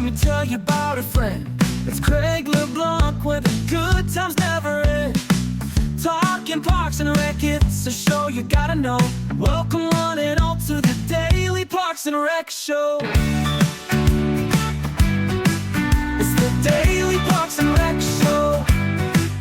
me tell you about a friend. It's Craig LeBlanc where the good times never end. Talking Parks and Rec, it's a show you gotta know. Welcome one and all to the Daily Parks and Rec Show. It's the Daily Parks and Rec Show.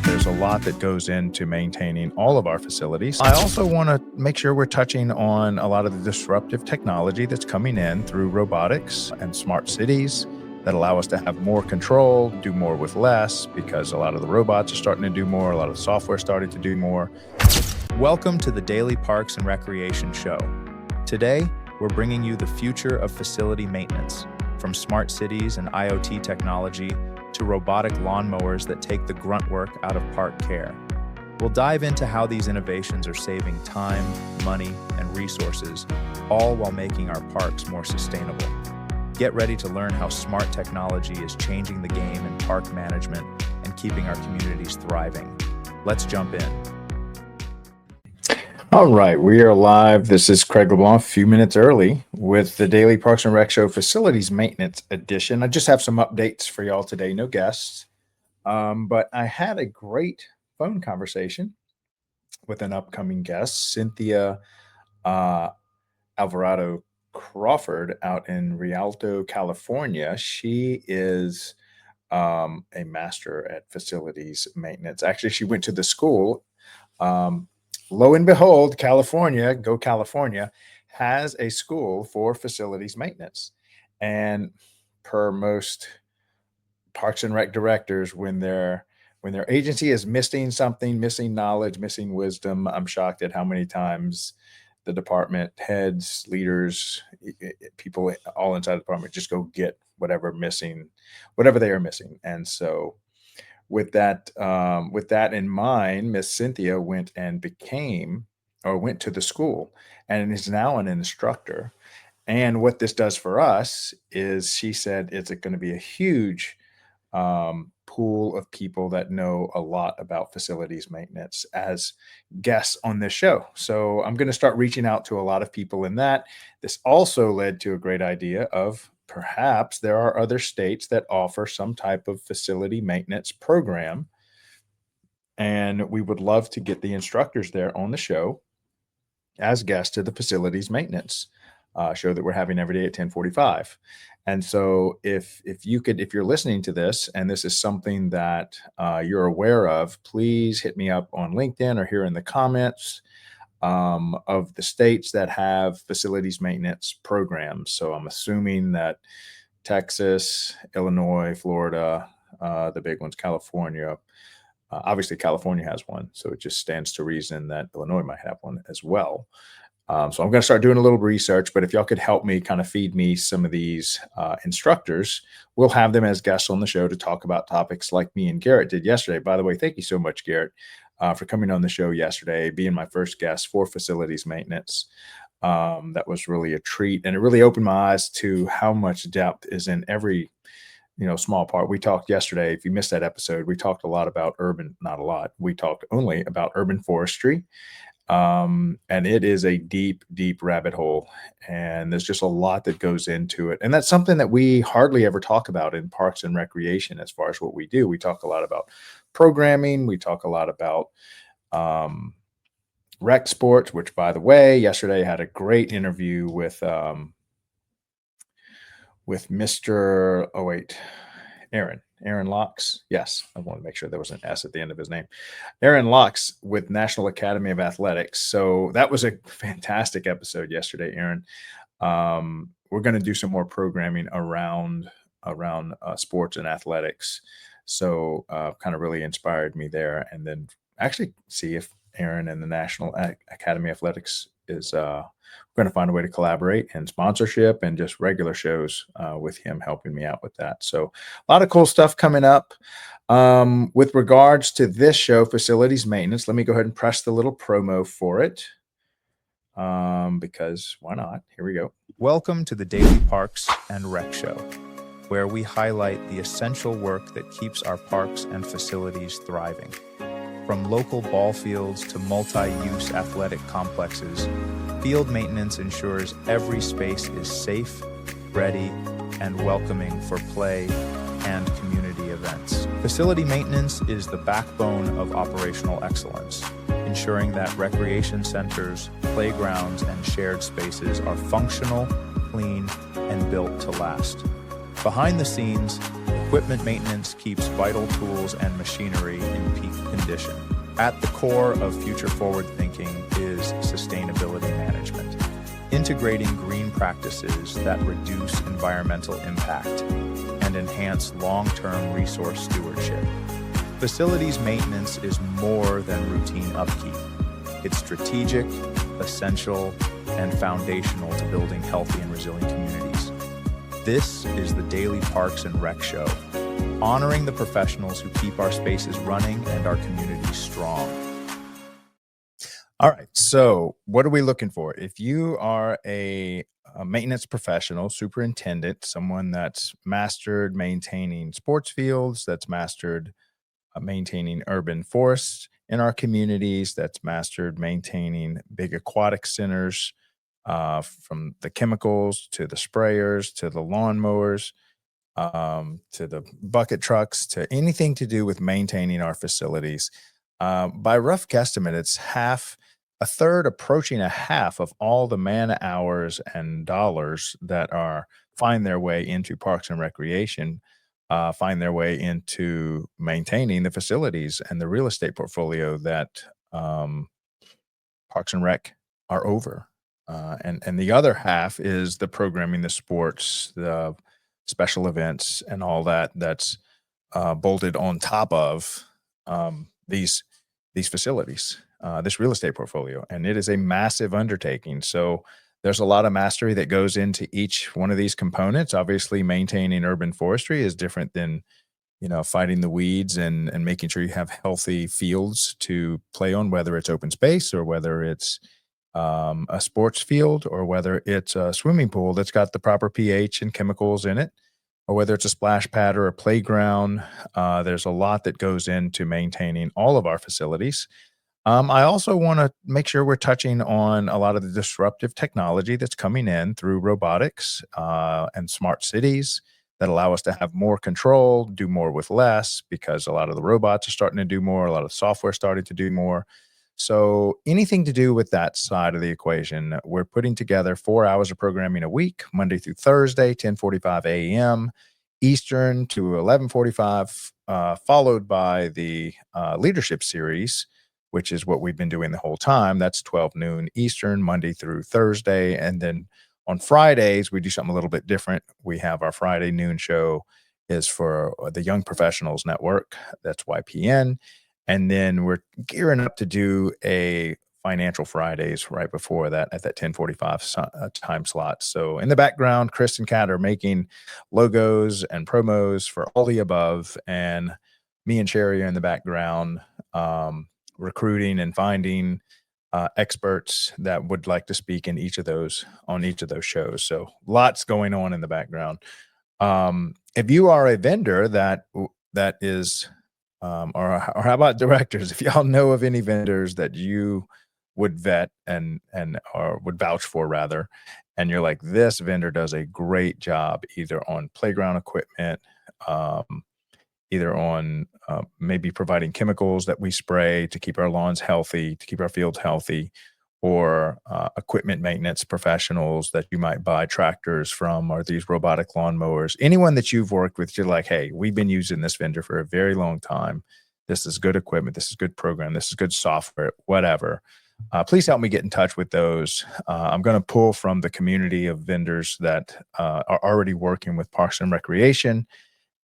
There's a lot that goes into maintaining all of our facilities. I also want to make sure we're touching on a lot of the disruptive technology that's coming in through robotics and smart cities that allow us to have more control, do more with less, because a lot of the robots are starting to do more, a lot of the software starting to do more. Welcome to the Daily Parks and Recreation Show. Today, we're bringing you the future of facility maintenance, from smart cities and IoT technology to robotic lawnmowers that take the grunt work out of park care. We'll dive into how these innovations are saving time, money, and resources, all while making our parks more sustainable. Get ready to learn how smart technology is changing the game in park management and keeping our communities thriving. Let's jump in. All right, we are live. This is Craig LeBlanc, a few minutes early with the Daily Parks and Rec Show Facilities Maintenance Edition. I just have some updates for y'all today, no guests. But I had a great phone conversation with an upcoming guest, Cynthia Alvarado Crawford out in Rialto, California. She is a master at facilities maintenance. Actually, she went to the school. Lo and behold, California, go California, has a school for facilities maintenance. And per most Parks and Rec directors, when their agency is missing something, missing knowledge, missing wisdom, I'm shocked at how many times the department heads, leaders, people all inside the department just go get whatever they are missing. And so with that in mind, Miss Cynthia went to the school and is now an instructor. And what this does for us is, she said, it's going to be a huge pool of people that know a lot about facilities maintenance as guests on this show. So I'm going to start reaching out to a lot of people in that. This also led to a great idea of perhaps there are other states that offer some type of facility maintenance program. And we would love to get the instructors there on the show as guests to the facilities maintenance show that we're having every day at 10:45. And so if you're listening to this and this is something that you're aware of, please hit me up on LinkedIn or here in the comments of the states that have facilities maintenance programs. So I'm assuming that Texas, Illinois, Florida, the big ones, California. Obviously, California has one, so it just stands to reason that Illinois might have one as well. So I'm going to start doing a little research, but if y'all could help me kind of feed me some of these instructors, we'll have them as guests on the show to talk about topics like me and Garrett did yesterday. By the way, thank you so much, Garrett, for coming on the show yesterday, being my first guest for facilities maintenance. That was really a treat, and it really opened my eyes to how much depth is in every small part. We talked yesterday, if you missed that episode, we talked a lot about not a lot. We talked only about urban forestry. And it is a deep, deep rabbit hole, and there's just a lot that goes into it. And that's something that we hardly ever talk about in parks and recreation. As far as what we do, we talk a lot about programming. We talk a lot about, rec sports, which, by the way, yesterday I had a great interview with Mr. Aaron Locks. Yes, I want to make sure there was an S at the end of his name. Aaron Locks with National Academy of Athletics. So that was a fantastic episode yesterday, Aaron. We're going to do some more programming around sports and athletics. So kind of really inspired me there. And then actually see if Aaron and the National Academy of Athletics is we're going to find a way to collaborate and sponsorship and just regular shows with him helping me out with that. So a lot of cool stuff coming up. With regards to this show, facilities maintenance, let me go ahead and press the little promo for it because why not? Here we go. Welcome to the Daily Parks and Rec Show, where we highlight the essential work that keeps our parks and facilities thriving. From local ball fields to multi-use athletic complexes, field maintenance ensures every space is safe, ready and welcoming for play and community events. Facility maintenance is the backbone of operational excellence, ensuring that recreation centers, playgrounds, and shared spaces are functional, clean, and built to last. Behind the scenes, equipment maintenance keeps vital tools and machinery in peak condition. At the core of future-forward thinking is sustainability management, integrating green practices that reduce environmental impact and enhance long-term resource stewardship. Facilities maintenance is more than routine upkeep. It's strategic, essential, and foundational to building healthy and resilient communities. This is the Daily Parks and Rec Show, honoring the professionals who keep our spaces running and our communities strong. All right. So what are we looking for? If you are a maintenance professional, superintendent, someone that's mastered maintaining sports fields, that's mastered maintaining urban forests in our communities, that's mastered maintaining big aquatic centers, from the chemicals to the sprayers to the lawnmowers, to the bucket trucks, to anything to do with maintaining our facilities. By rough guesstimate, it's a third, approaching a half of all the man hours and dollars that find their way into Parks and Recreation, find their way into maintaining the facilities and the real estate portfolio that Parks and Rec are over. And the other half is the programming, the sports, the special events, and all that's bolted on top of these facilities, this real estate portfolio, and it is a massive undertaking. So there's a lot of mastery that goes into each one of these components. Obviously, maintaining urban forestry is different than fighting the weeds and making sure you have healthy fields to play on, whether it's open space or whether it's a sports field, or whether it's a swimming pool that's got the proper pH and chemicals in it, or whether it's a splash pad or a playground. There's a lot that goes into maintaining all of our facilities. I also want to make sure we're touching on a lot of the disruptive technology that's coming in through robotics and smart cities that allow us to have more control, do more with less, because a lot of the robots are starting to do more, a lot of software starting to do more. So anything to do with that side of the equation, we're putting together 4 hours of programming a week, Monday through Thursday, 10:45 a.m. Eastern to 11:45, followed by the leadership series, which is what we've been doing the whole time. That's 12 noon Eastern, Monday through Thursday. And then on Fridays, we do something a little bit different. We have our Friday noon show is for the Young Professionals Network. That's YPN. And then we're gearing up to do a Financial Fridays right before that at that 10:45 time slot. So in the background, Chris and Kat are making logos and promos for all the above. And me and Sherry are in the background, recruiting and finding experts that would like to speak on each of those shows. So lots going on in the background. If you are a vendor that is, or how about directors? If y'all know of any vendors that you would vet and or would vouch for rather, and you're like, this vendor does a great job either on playground equipment, either on maybe providing chemicals that we spray to keep our lawns healthy, to keep our fields healthy, or equipment maintenance professionals that you might buy tractors from, or these robotic lawnmowers. Anyone that you've worked with, you're like, hey, we've been using this vendor for a very long time. This is good equipment. This is good program. This is good software, whatever. Please help me get in touch with those. I'm going to pull from the community of vendors that are already working with Parks and Recreation,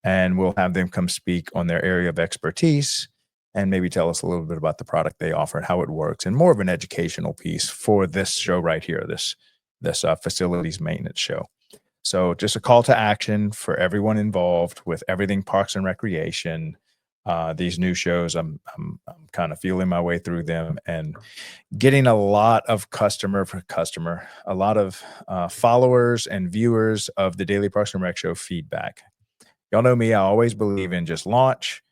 and we'll have them come speak on their area of expertise and maybe tell us a little bit about the product they offer and how it works, and more of an educational piece for this show right here, this facilities maintenance show. So just a call to action for everyone involved with everything Parks and Recreation. These new shows, I'm kind of feeling my way through them and getting a lot of a lot of followers and viewers of the Daily Parks and Rec Show feedback. Y'all know me, I always believe in just launch,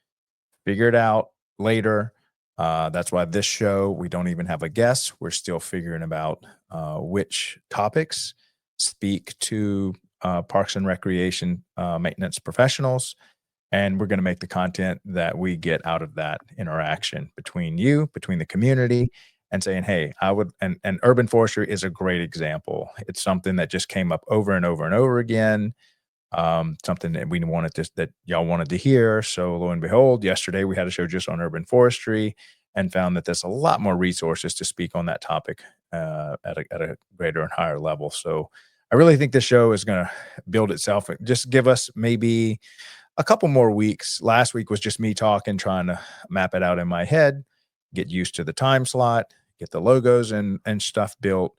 figure it out later. That's why this show, we don't even have a guest. We're still figuring about which topics speak to Parks and Recreation maintenance professionals. And we're going to make the content that we get out of that interaction between you, between the community, and saying, hey, I would, and urban forestry is a great example. It's something that just came up over and over and over again. Something that we wanted to, that y'all wanted to hear. So lo and behold, yesterday we had a show just on urban forestry and found that there's a lot more resources to speak on that topic at a greater and higher level. So I really think this show is going to build itself. Just give us maybe a couple more weeks. Last week was just me talking, trying to map it out in my head, get used to the time slot, get the logos and stuff built.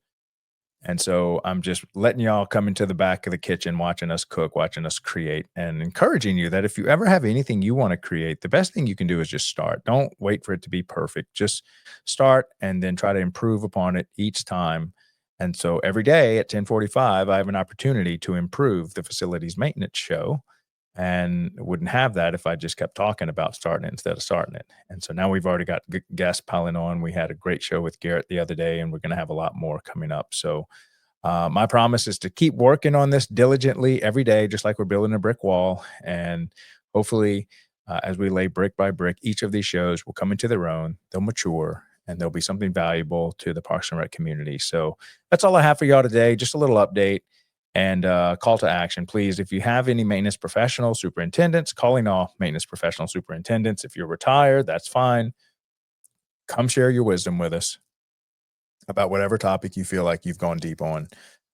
And so I'm just letting y'all come into the back of the kitchen, watching us cook, watching us create, and encouraging you that if you ever have anything you want to create, the best thing you can do is just start. Don't wait for it to be perfect. Just start and then try to improve upon it each time. And so every day at 10:45, I have an opportunity to improve the facilities maintenance show, and wouldn't have that if I just kept talking about starting it instead of starting it. And so now we've already got guests piling on. We had a great show with Garrett the other day, and we're going to have a lot more coming up. So my promise is to keep working on this diligently every day, just like we're building a brick wall. And hopefully, as we lay brick by brick, each of these shows will come into their own, they'll mature, and there'll be something valuable to the Parks and Rec community. So that's all I have for y'all today. Just a little update. And call to action, please. If you have any maintenance professional superintendents, calling all maintenance professional superintendents. If you're retired, that's fine. Come share your wisdom with us about whatever topic you feel like you've gone deep on,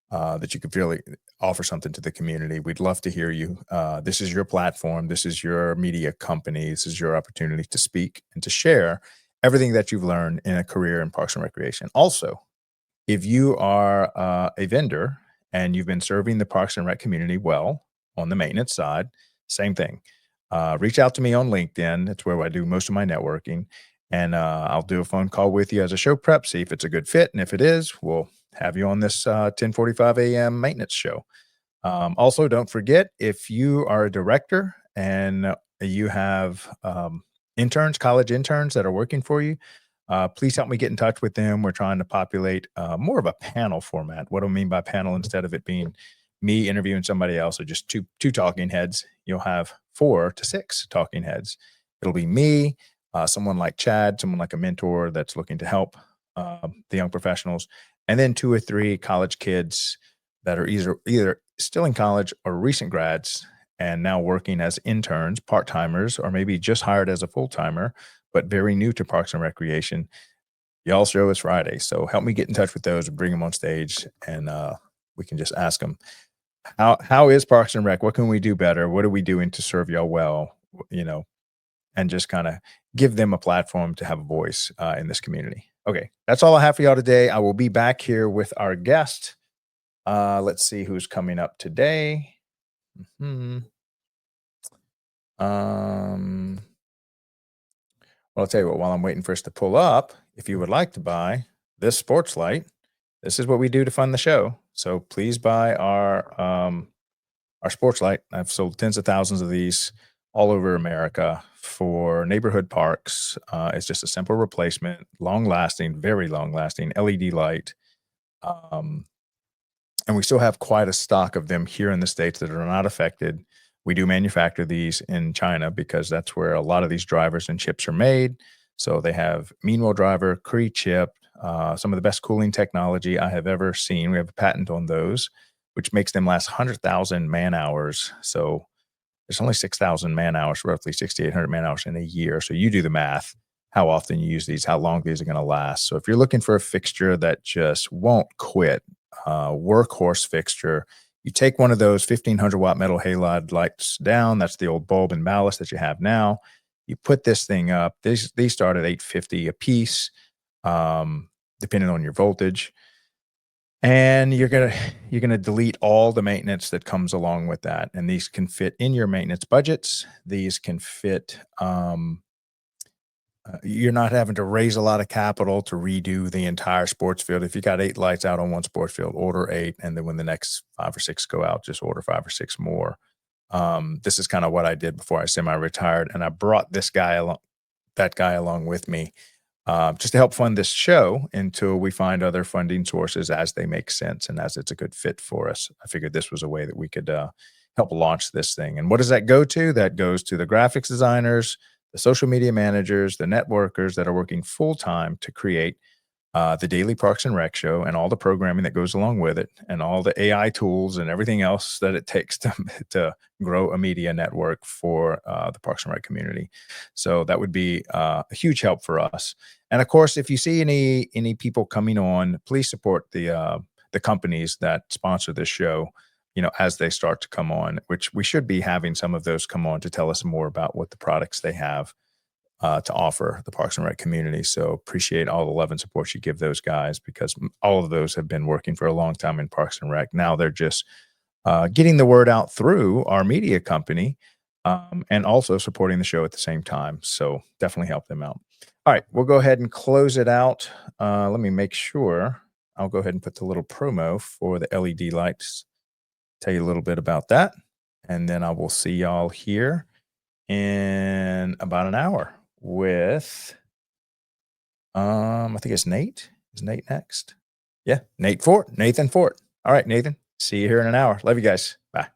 that you could really offer something to the community. We'd love to hear you. This is your platform. This is your media company. This is your opportunity to speak and to share everything that you've learned in a career in Parks and Recreation. Also, if you are a vendor and you've been serving the Parks and Rec community well on the maintenance side, same thing. Reach out to me on LinkedIn. That's where I do most of my networking. And I'll do a phone call with you as a show prep, see if it's a good fit. And if it is, we'll have you on this 10:45 a.m. maintenance show. Also, don't forget, if you are a director and you have interns, college interns that are working for you, please help me get in touch with them. We're trying to populate more of a panel format. What do I mean by panel? Instead of it being me interviewing somebody else or just two talking heads, you'll have 4 to 6 talking heads. It'll be me, someone like Chad, someone like a mentor that's looking to help the young professionals, and then 2 or 3 college kids that are either still in college or recent grads and now working as interns, part-timers, or maybe just hired as a full-timer, but very new to Parks and Recreation. Y'all show is Friday. So help me get in touch with those and bring them on stage, and we can just ask them, how is Parks and Rec? What can we do better? What are we doing to serve y'all well? And just kind of give them a platform to have a voice in this community. Okay, that's all I have for y'all today. I will be back here with our guest. Let's see who's coming up today. Well, I'll tell you what, while I'm waiting for us to pull up, if you would like to buy this sports light, this is what we do to fund the show. So please buy our sports light. I've sold tens of thousands of these all over America for neighborhood parks. It's just a simple replacement, long lasting, very long lasting LED light. And we still have quite a stock of them here in the States that are not affected. We do manufacture these in China because that's where a lot of these drivers and chips are made. So they have mean wheel driver, Cree chip, some of the best cooling technology I have ever seen. We have a patent on those, which makes them last 100,000 man hours. So there's only 6,000 man hours, roughly 6,800 man hours in a year. So you do the math, how often you use these, how long these are going to last. So if you're looking for a fixture that just won't quit, workhorse fixture, you take one of those 1,500 watt metal halide lights down. That's the old bulb and ballast that you have now. You put this thing up. These start at $850 a piece, depending on your voltage. And you're gonna delete all the maintenance that comes along with that. And these can fit in your maintenance budgets. These can fit. You're not having to raise a lot of capital to redo the entire sports field. If you got 8 lights out on one sports field, order 8, and then when the next 5 or 6 go out, just order 5 or 6 more. This is kind of what I did before I semi-retired, and I brought that guy along with me. just to help fund this show until we find other funding sources as they make sense and as it's a good fit for us. I figured this was a way that we could help launch this thing. And what does that go to? That goes to the graphics designers, the social media managers, the networkers that are working full time to create the daily Parks and Rec show and all the programming that goes along with it, and all the AI tools and everything else that it takes to grow a media network for the Parks and Rec community. So that would be a huge help for us. And of course, if you see any people coming on, please support the companies that sponsor this show, as they start to come on, which we should be having some of those come on to tell us more about what the products they have to offer the Parks and Rec community. So appreciate all the love and support you give those guys, because all of those have been working for a long time in Parks and Rec. Now they're just getting the word out through our media company, and also supporting the show at the same time. So definitely help them out. All right, we'll go ahead and close it out. Let me make sure. I'll go ahead and put the little promo for the LED lights, tell you a little bit about that, and then I will see y'all here in about an hour with I think it's Nate. Is Nate next? Yeah, Nathan Fort. All right, Nathan. See you here in an hour. Love you guys. Bye.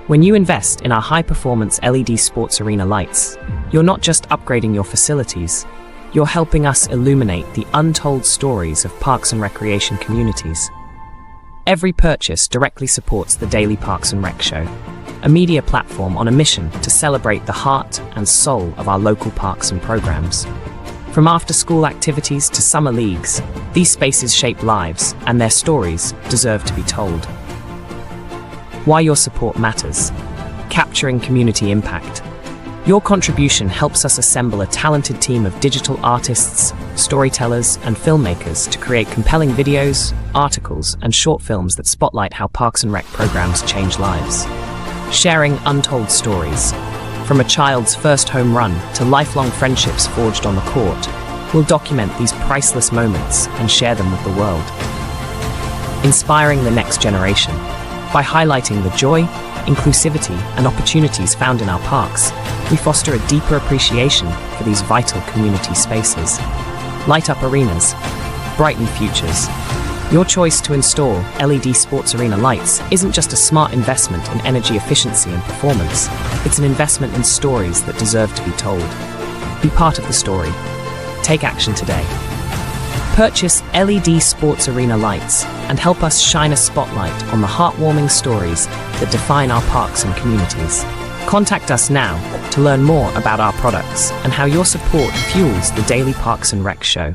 When you invest in our high-performance LED sports arena lights, you're not just upgrading your facilities, you're helping us illuminate the untold stories of parks and recreation communities. Every purchase directly supports the Daily Parks and Rec Show, a media platform on a mission to celebrate the heart and soul of our local parks and programs. From after-school activities to summer leagues, these spaces shape lives, and their stories deserve to be told. Why your support matters. Capturing community impact. Your contribution helps us assemble a talented team of digital artists, storytellers, and filmmakers to create compelling videos, articles, and short films that spotlight how Parks and Rec programs change lives. Sharing untold stories. From a child's first home run to lifelong friendships forged on the court, we'll document these priceless moments and share them with the world. Inspiring the next generation. By highlighting the joy, inclusivity, and opportunities found in our parks, we foster a deeper appreciation for these vital community spaces. Light up arenas, brighten futures. Your choice to install LED sports arena lights isn't just a smart investment in energy efficiency and performance, it's an investment in stories that deserve to be told. Be part of the story. Take action today. Purchase LED sports arena lights and help us shine a spotlight on the heartwarming stories that define our parks and communities. Contact us now to learn more about our products and how your support fuels the Daily Parks and Rec Show.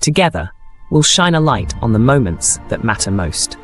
Together, we'll shine a light on the moments that matter most.